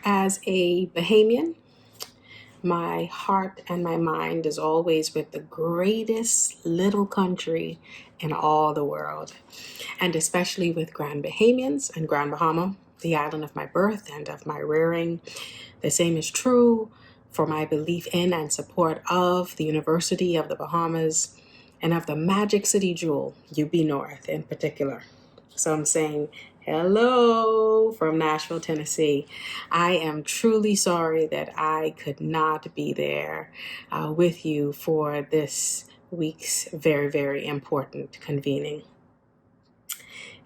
As a Bahamian, my heart and my mind is always with the greatest little country in all the world, and especially with Grand Bahamians and Grand Bahama, the island of my birth and of my rearing. The same is true for my belief in and support of the University of the Bahamas and of the Magic City Jewel, UB North in particular. So I'm saying hello from Nashville, Tennessee. I am truly sorry that I could not be there with you for this week's very, very important convening.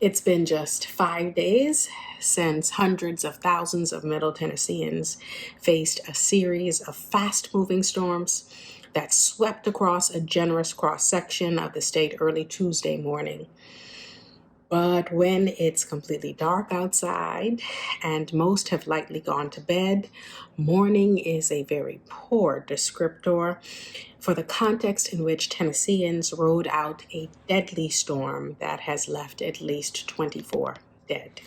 It's been just 5 days since hundreds of thousands of Middle Tennesseans faced a series of fast-moving storms that swept across a generous cross-section of the state early Tuesday morning. But when it's completely dark outside and most have likely gone to bed, morning is a very poor descriptor for the context in which Tennesseans rode out a deadly storm that has left at least 24 dead.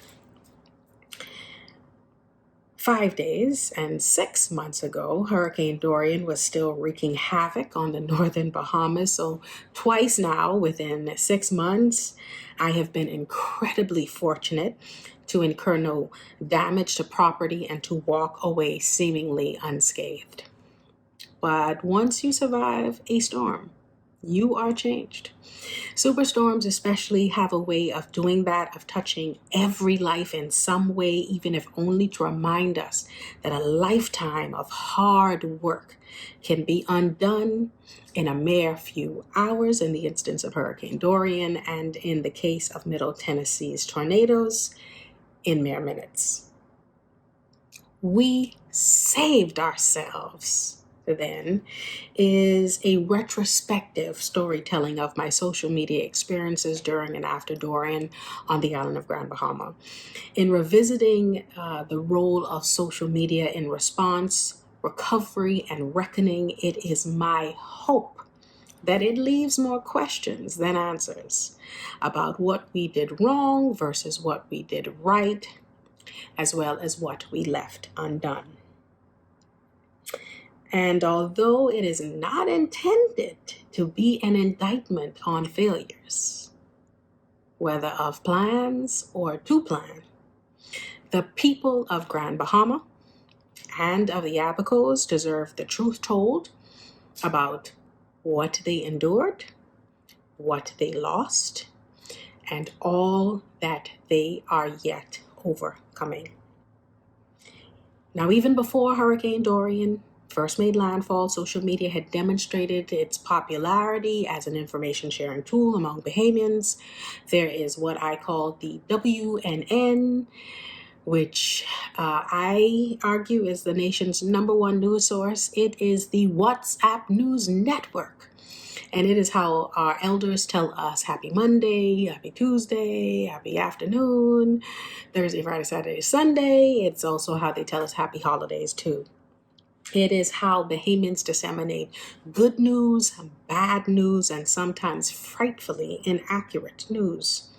5 days and 6 months ago, Hurricane Dorian was still wreaking havoc on the northern Bahamas. So twice now, within 6 months, I have been incredibly fortunate to incur no damage to property and to walk away seemingly unscathed. But once you survive a storm, you are changed. Superstorms especially have a way of doing that, of touching every life in some way, even if only to remind us that a lifetime of hard work can be undone in a mere few hours in the instance of Hurricane Dorian, and in the case of Middle Tennessee's tornadoes, in mere minutes. We saved ourselves then is a retrospective storytelling of my social media experiences during and after Dorian on the island of Grand Bahama. In revisiting the role of social media in response, recovery, and reckoning, it is my hope that it leaves more questions than answers about what we did wrong versus what we did right, as well as what we left undone. And although it is not intended to be an indictment on failures, whether of plans or to plan, the people of Grand Bahama and of the Abacos deserve the truth told about what they endured, what they lost, and all that they are yet overcoming. Now, even before Hurricane Dorian first made landfall, social media had demonstrated its popularity as an information sharing tool among Bahamians. There is what I call the WNN, which I argue is the nation's #1 news source. It is the WhatsApp news network. And it is how our elders tell us happy Monday, happy Tuesday, happy afternoon, Thursday, Friday, Saturday, Sunday. It's also how they tell us happy holidays too. It is how Bahamians disseminate good news, bad news, and sometimes frightfully inaccurate news.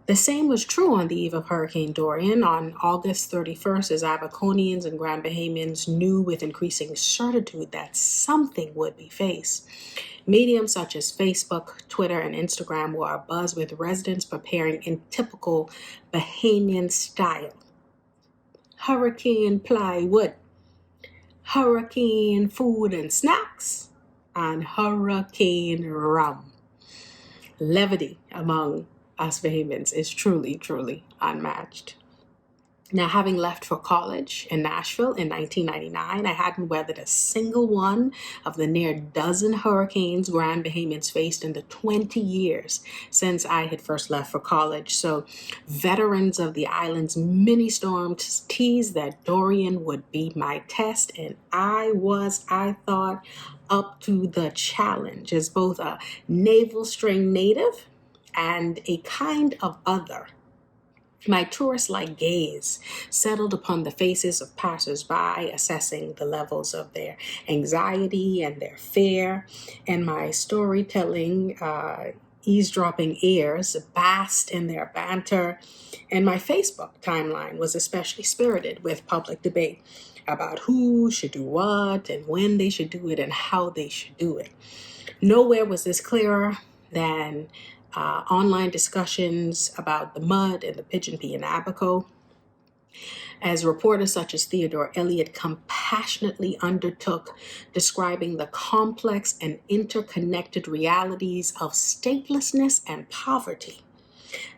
The same was true on the eve of Hurricane Dorian. On August 31st, as Abaconians and Grand Bahamians knew with increasing certitude that something would be faced, mediums such as Facebook, Twitter, and Instagram were abuzz with residents preparing in typical Bahamian style. Hurricane plywood, hurricane food and snacks, and hurricane rum. Levity among us Bahamians is truly, truly unmatched. Now, having left for college in Nashville in 1999, I hadn't weathered a single one of the near dozen hurricanes Grand Bahamians faced in the 20 years since I had first left for college. So veterans of the island's mini storms teased that Dorian would be my test, and I thought, up to the challenge as both a navel string native and a kind of other. My tourist-like gaze settled upon the faces of passers-by, assessing the levels of their anxiety and their fear, and my storytelling eavesdropping ears basked in their banter, and my Facebook timeline was especially spirited with public debate about who should do what and when they should do it and how they should do it. Nowhere was this clearer than online discussions about the mud and the pigeon pea in Abaco, as reporters such as Theodore Eliot compassionately undertook describing the complex and interconnected realities of statelessness and poverty,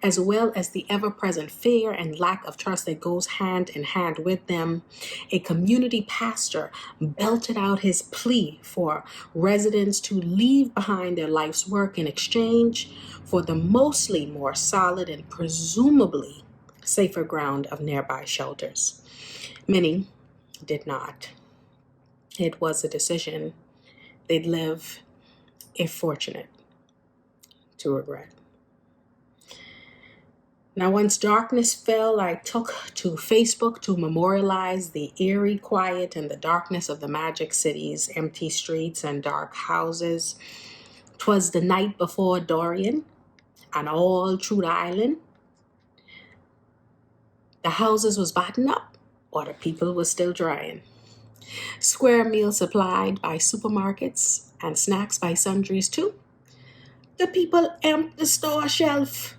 as well as the ever-present fear and lack of trust that goes hand in hand with them. A community pastor belted out his plea for residents to leave behind their life's work in exchange for the mostly more solid and presumably safer ground of nearby shelters. Many did not. It was a decision they'd live, if fortunate, to regret. Now, once darkness fell, I took to Facebook to memorialize the eerie quiet and the darkness of the Magic City's empty streets and dark houses. 'Twas the night before Dorian, and all through the island, the houses was buttoned up, or the people was still drying. Square meals supplied by supermarkets and snacks by sundries too. The people empty the store shelf.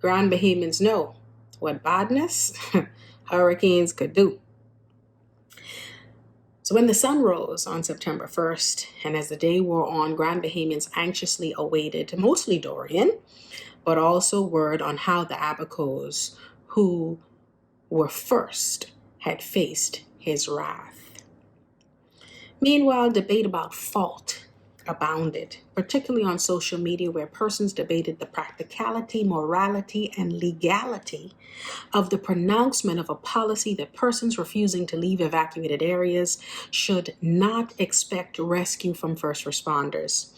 Grand Bahamians know what badness hurricanes could do. So when the sun rose on September 1st, and as the day wore on, Grand Bahamians anxiously awaited mostly Dorian, but also word on how the Abacos, who were first, had faced his wrath. Meanwhile, debate about fault abounded, particularly on social media, where persons debated the practicality, morality, and legality of the pronouncement of a policy that persons refusing to leave evacuated areas should not expect rescue from first responders.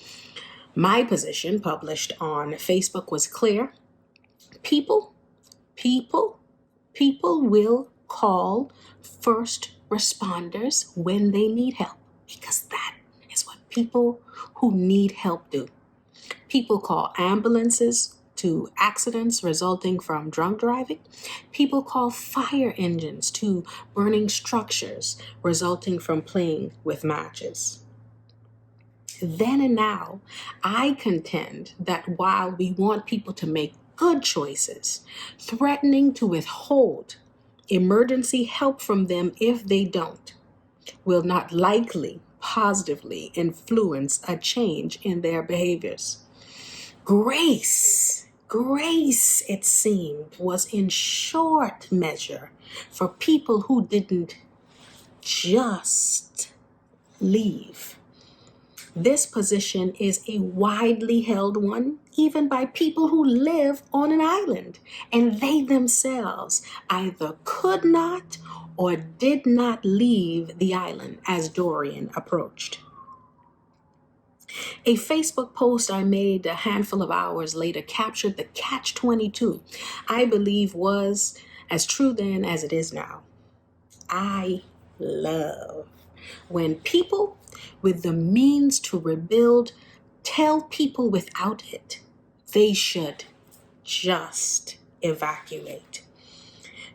My position, published on Facebook, was clear. People will call first responders when they need help, because that is what people who need help do. People call ambulances to accidents resulting from drunk driving. People call fire engines to burning structures resulting from playing with matches. Then and now, I contend that while we want people to make good choices, threatening to withhold emergency help from them if they don't will not likely positively influence a change in their behaviors. Grace, it seemed, was in short measure for people who didn't just leave. This position is a widely held one, even by people who live on an island, and they themselves either could not or did not leave the island as Dorian approached. A Facebook post I made a handful of hours later captured the catch-22 I believe was as true then as it is now. I love when people with the means to rebuild tell people without it they should just evacuate.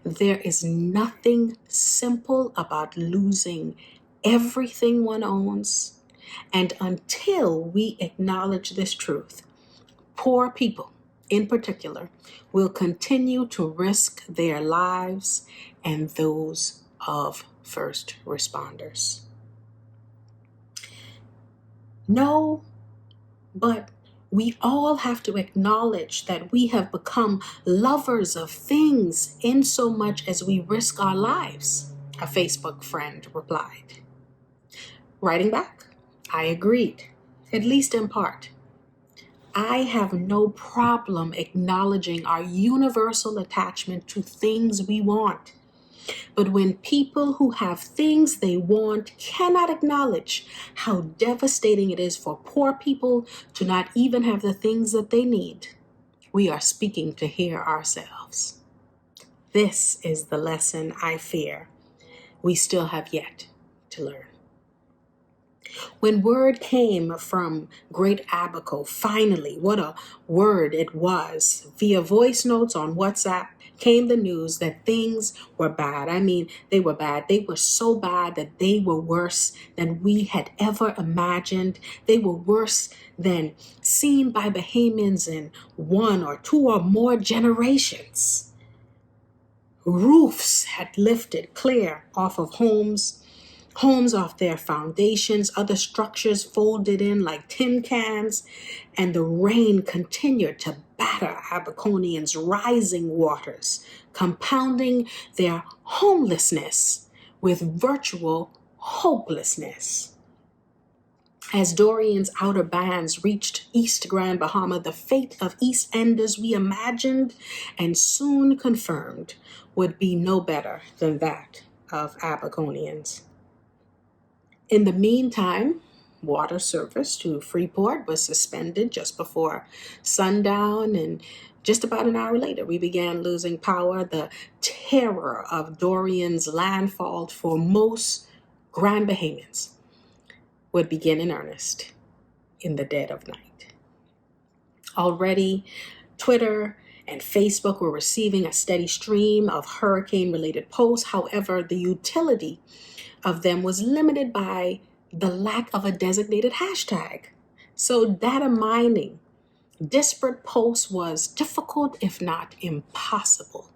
There is nothing simple about losing everything one owns, and until we acknowledge this truth, poor people in particular will continue to risk their lives and those of first responders. No, but we all have to acknowledge that we have become lovers of things in so much as we risk our lives, a Facebook friend replied. Writing back, I agreed, at least in part. I have no problem acknowledging our universal attachment to things we want. But when people who have things they want cannot acknowledge how devastating it is for poor people to not even have the things that they need, we are speaking to hear ourselves. This is the lesson I fear we still have yet to learn. When word came from Great Abaco, finally, what a word it was, via voice notes on WhatsApp came the news that things were bad. I mean, they were bad. They were so bad that they were worse than we had ever imagined. They were worse than seen by Bahamians in one or two or more generations. Roofs had lifted clear off of homes off their foundations, other structures folded in like tin cans, and the rain continued to batter Abaconians' rising waters, compounding their homelessness with virtual hopelessness. As Dorian's outer bands reached East Grand Bahama, the fate of East Enders we imagined and soon confirmed would be no better than that of Abaconians. In the meantime, water service to Freeport was suspended just before sundown, and just about an hour later, we began losing power. The terror of Dorian's landfall for most Grand Bahamians would begin in earnest in the dead of night. Already, Twitter and Facebook were receiving a steady stream of hurricane-related posts. However, the utility of them was limited by the lack of a designated hashtag. So data mining disparate posts was difficult, if not impossible.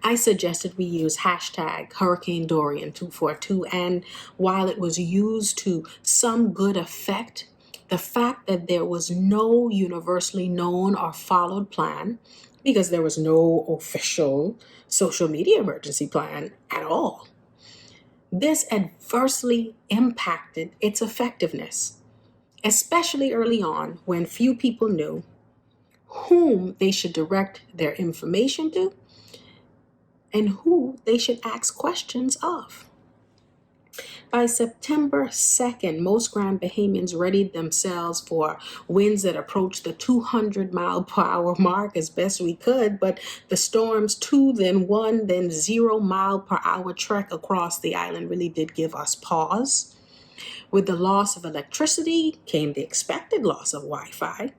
I suggested we use hashtag Hurricane Dorian 242, and while it was used to some good effect, the fact that there was no universally known or followed plan, because there was no official social media emergency plan at all, this adversely impacted its effectiveness, especially early on when few people knew whom they should direct their information to and who they should ask questions of. By September 2nd, most Grand Bahamians readied themselves for winds that approached the 200-mile-per-hour mark as best we could, but the storm's 2, then 1, then 0-mile-per-hour trek across the island really did give us pause. With the loss of electricity came the expected loss of Wi-Fi.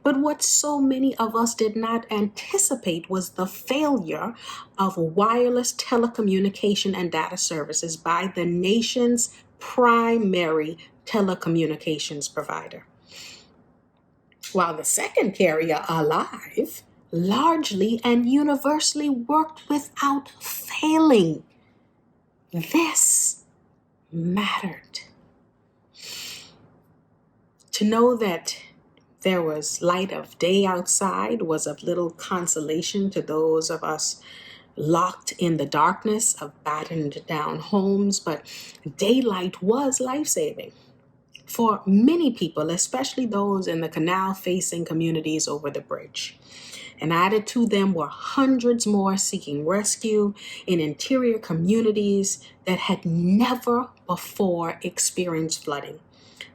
But what so many of us did not anticipate was the failure of wireless telecommunication and data services by the nation's primary telecommunications provider. While the second carrier, Alive, largely and universally worked without failing. This mattered. To know that there was light of day outside was of little consolation to those of us locked in the darkness of battened down homes, but daylight was life-saving for many people, especially those in the canal-facing communities over the bridge. And added to them were hundreds more seeking rescue in interior communities that had never before experienced flooding.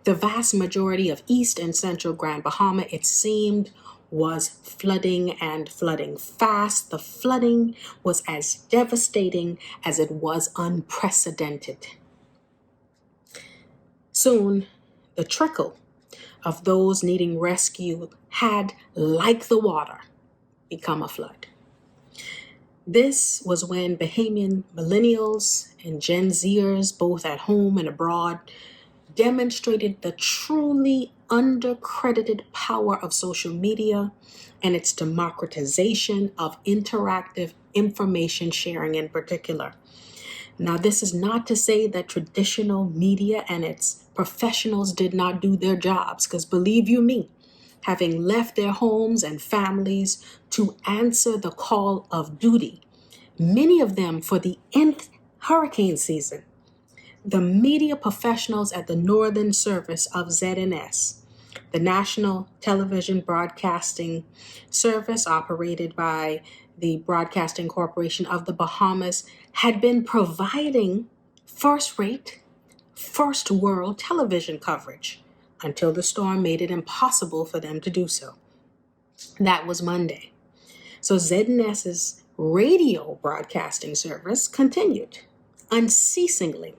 The vast majority of East and Central Grand Bahama, it seemed, was flooding and flooding fast. The flooding was as devastating as it was unprecedented. Soon, the trickle of those needing rescue had, like the water, become a flood. This was when Bahamian millennials and Gen Zers, both at home and abroad, demonstrated the truly undercredited power of social media and its democratization of interactive information sharing in particular. Now, this is not to say that traditional media and its professionals did not do their jobs, because believe you me, having left their homes and families to answer the call of duty, many of them for the nth hurricane season, the media professionals at the Northern Service of ZNS, the National Television Broadcasting Service operated by the Broadcasting Corporation of the Bahamas, had been providing first-rate, first-world television coverage until the storm made it impossible for them to do so. That was Monday. So ZNS's radio broadcasting service continued unceasingly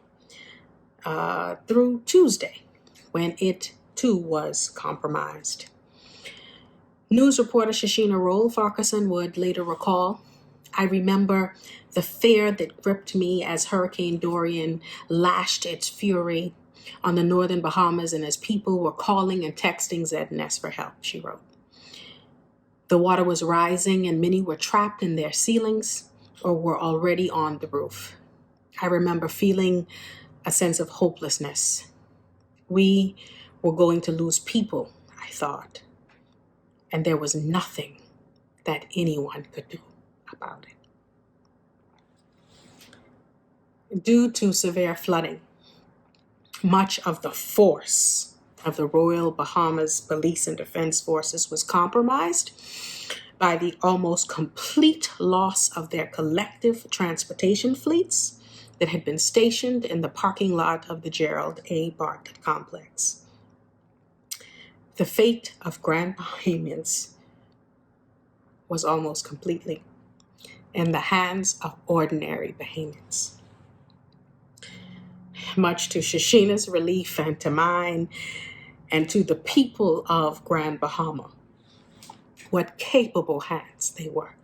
through Tuesday. when it too was compromised. News reporter Shashina Roll Farquharson would later recall, "I remember the fear that gripped me as Hurricane Dorian lashed its fury on the northern Bahamas and as people were calling and texting ZNS for help," she wrote. "The water was rising and many were trapped in their ceilings or were already on the roof. I remember feeling a sense of hopelessness. We were going to lose people, I thought, and there was nothing that anyone could do about it." Due to severe flooding, much of the force of the Royal Bahamas Police and Defense Forces was compromised by the almost complete loss of their collective transportation fleets that had been stationed in the parking lot of the Gerald A. Bartlett complex. The fate of Grand Bahamians was almost completely in the hands of ordinary Bahamians. Much to Shashina's relief and to mine and to the people of Grand Bahama, what capable hands they were.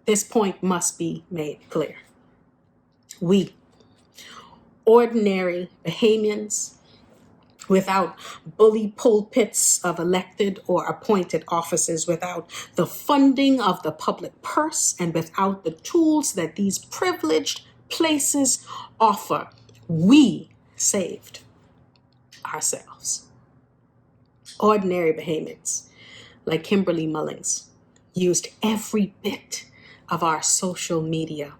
This point must be made clear. We, ordinary Bahamians, without bully pulpits of elected or appointed offices, without the funding of the public purse, and without the tools that these privileged places offer, we saved ourselves. Ordinary Bahamians, like Kimberly Mullings, used every bit of our social media,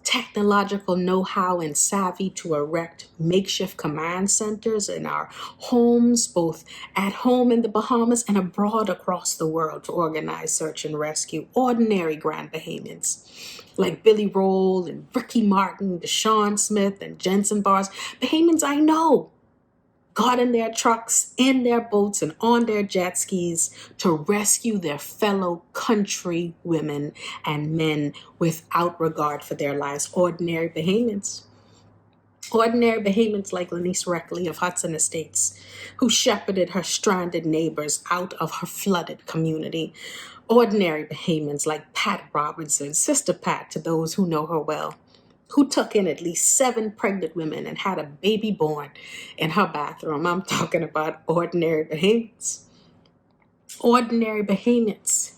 technological know-how and savvy to erect makeshift command centers in our homes, both at home in the Bahamas and abroad across the world, to organize search and rescue. Ordinary Grand Bahamians, like Billy Roll and Ricky Martin, Deshaun Smith and Jensen Bars, Bahamians I know, got in their trucks, in their boats, and on their jet skis to rescue their fellow country women and men without regard for their lives. Ordinary Bahamians. Ordinary Bahamians like Lanice Reckley of Hudson Estates, who shepherded her stranded neighbors out of her flooded community. Ordinary Bahamians like Pat Robinson, Sister Pat to those who know her well, who took in at least 7 pregnant women and had a baby born in her bathroom. I'm talking about ordinary Bahamians. Ordinary Bahamians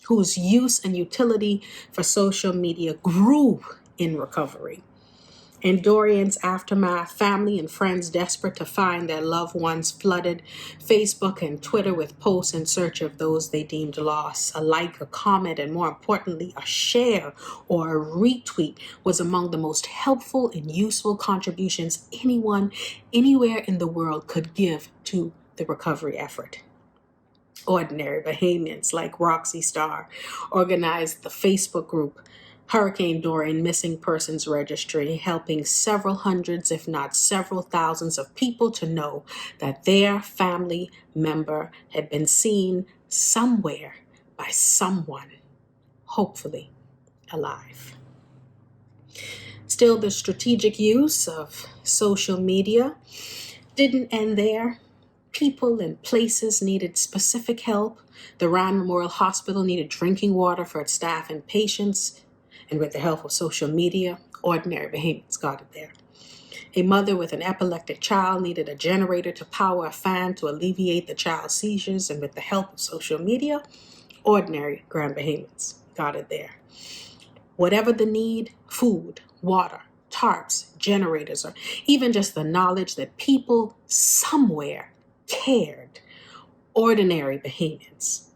whose use and utility for social media grew in recovery. In Dorian's aftermath, family and friends desperate to find their loved ones flooded Facebook and Twitter with posts in search of those they deemed lost. A like, a comment, and more importantly, a share or a retweet was among the most helpful and useful contributions anyone, anywhere in the world could give to the recovery effort. Ordinary Bahamians like Roxy Starr organized the Facebook group Hurricane Dorian Missing Persons Registry, helping several hundreds, if not several thousands of people to know that their family member had been seen somewhere by someone, hopefully alive. Still, the strategic use of social media didn't end there. People and places needed specific help. The Rand Memorial Hospital needed drinking water for its staff and patients. And with the help of social media, ordinary Bahamians got it there. A mother with an epileptic child needed a generator to power a fan to alleviate the child's seizures. And with the help of social media, ordinary Grand Bahamians got it there. Whatever the need, food, water, tarps, generators, or even just the knowledge that people somewhere cared, ordinary Bahamians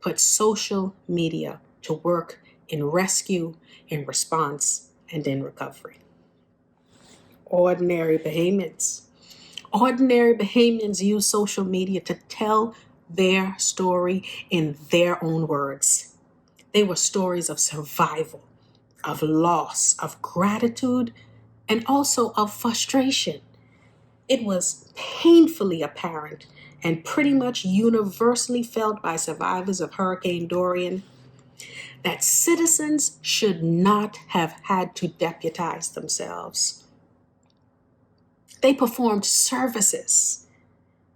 put social media to work in rescue, in response, and in recovery. Ordinary Bahamians. Ordinary Bahamians use social media to tell their story in their own words. They were stories of survival, of loss, of gratitude, and also of frustration. It was painfully apparent and pretty much universally felt by survivors of Hurricane Dorian that citizens should not have had to deputize themselves. They performed services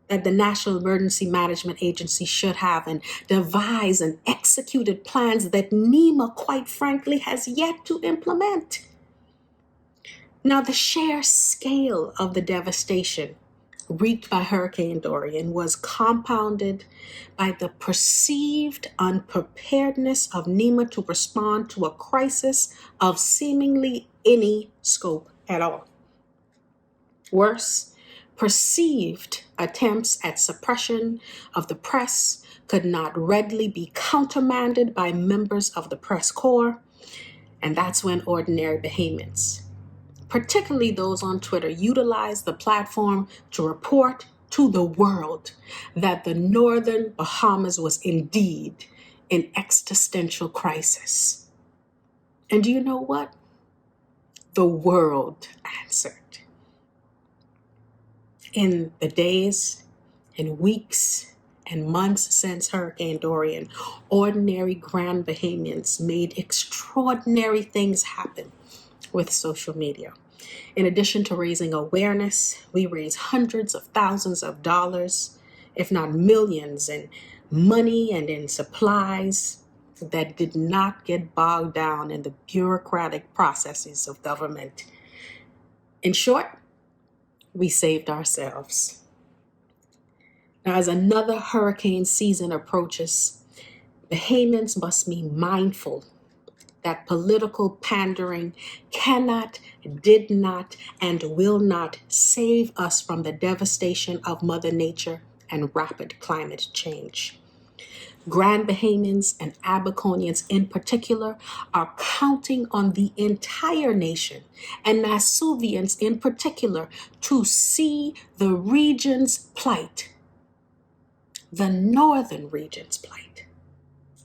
that the National Emergency Management Agency should have, and devised and executed plans that NEMA, quite frankly, has yet to implement. Now, the sheer scale of the devastation wreaked by Hurricane Dorian was compounded by the perceived unpreparedness of NEMA to respond to a crisis of seemingly any scope at all. Worse, perceived attempts at suppression of the press could not readily be countermanded by members of the press corps, and that's when ordinary Bahamians, particularly those on Twitter, utilized the platform to report to the world that the northern Bahamas was indeed in existential crisis. And do you know what? The world answered. In the days and weeks and months since Hurricane Dorian, ordinary Grand Bahamians made extraordinary things happen with social media. In addition to raising awareness, we raised hundreds of thousands of dollars, if not millions, in money and in supplies that did not get bogged down in the bureaucratic processes of government. In short, we saved ourselves. Now, as another hurricane season approaches, Bahamians must be mindful that political pandering cannot, did not, and will not save us from the devastation of Mother Nature and rapid climate change. Grand Bahamians and Abaconians in particular are counting on the entire nation, and Nasuvians in particular, to see the region's plight, the northern region's plight,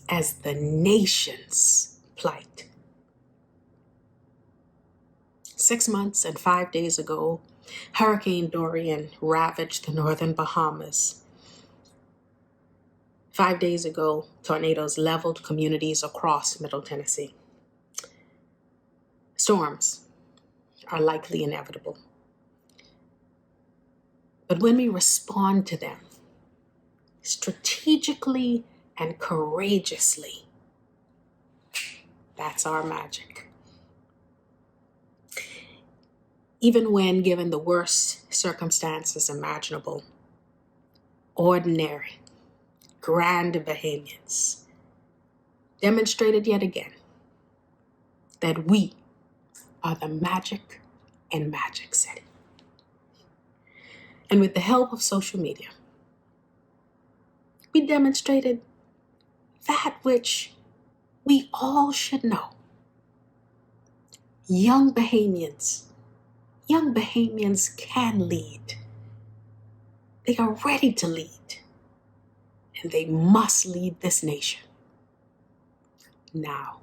as the nation's plight. 6 months and 5 days ago, Hurricane Dorian ravaged the northern Bahamas. 5 days ago, tornadoes leveled communities across Middle Tennessee. Storms are likely inevitable. But when we respond to them strategically and courageously, that's our magic. Even when given the worst circumstances imaginable, ordinary, Grand Bahamians demonstrated yet again that we are the magic in Magic City. And with the help of social media, we demonstrated that which we all should know. Young Bahamians can lead. They are ready to lead. And they must lead this nation now.